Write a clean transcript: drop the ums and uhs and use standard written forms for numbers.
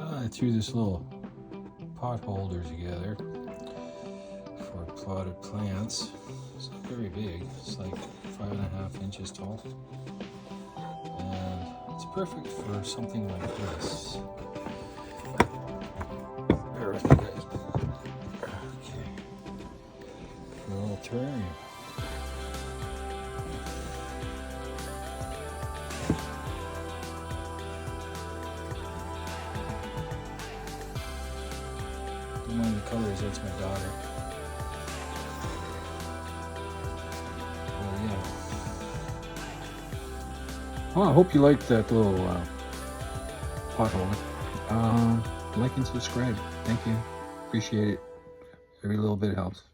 I threw this little pot holder together for potted plants. It's not very big. It's like 5.5 inches tall. And it's perfect for something like this. Bear with me, guys. Okay. For a little terrarium. Don't mind the colors, that's my daughter. Yeah. Well, I hope you liked that little pot holder. Like and subscribe. Thank you. Appreciate it. Every little bit helps.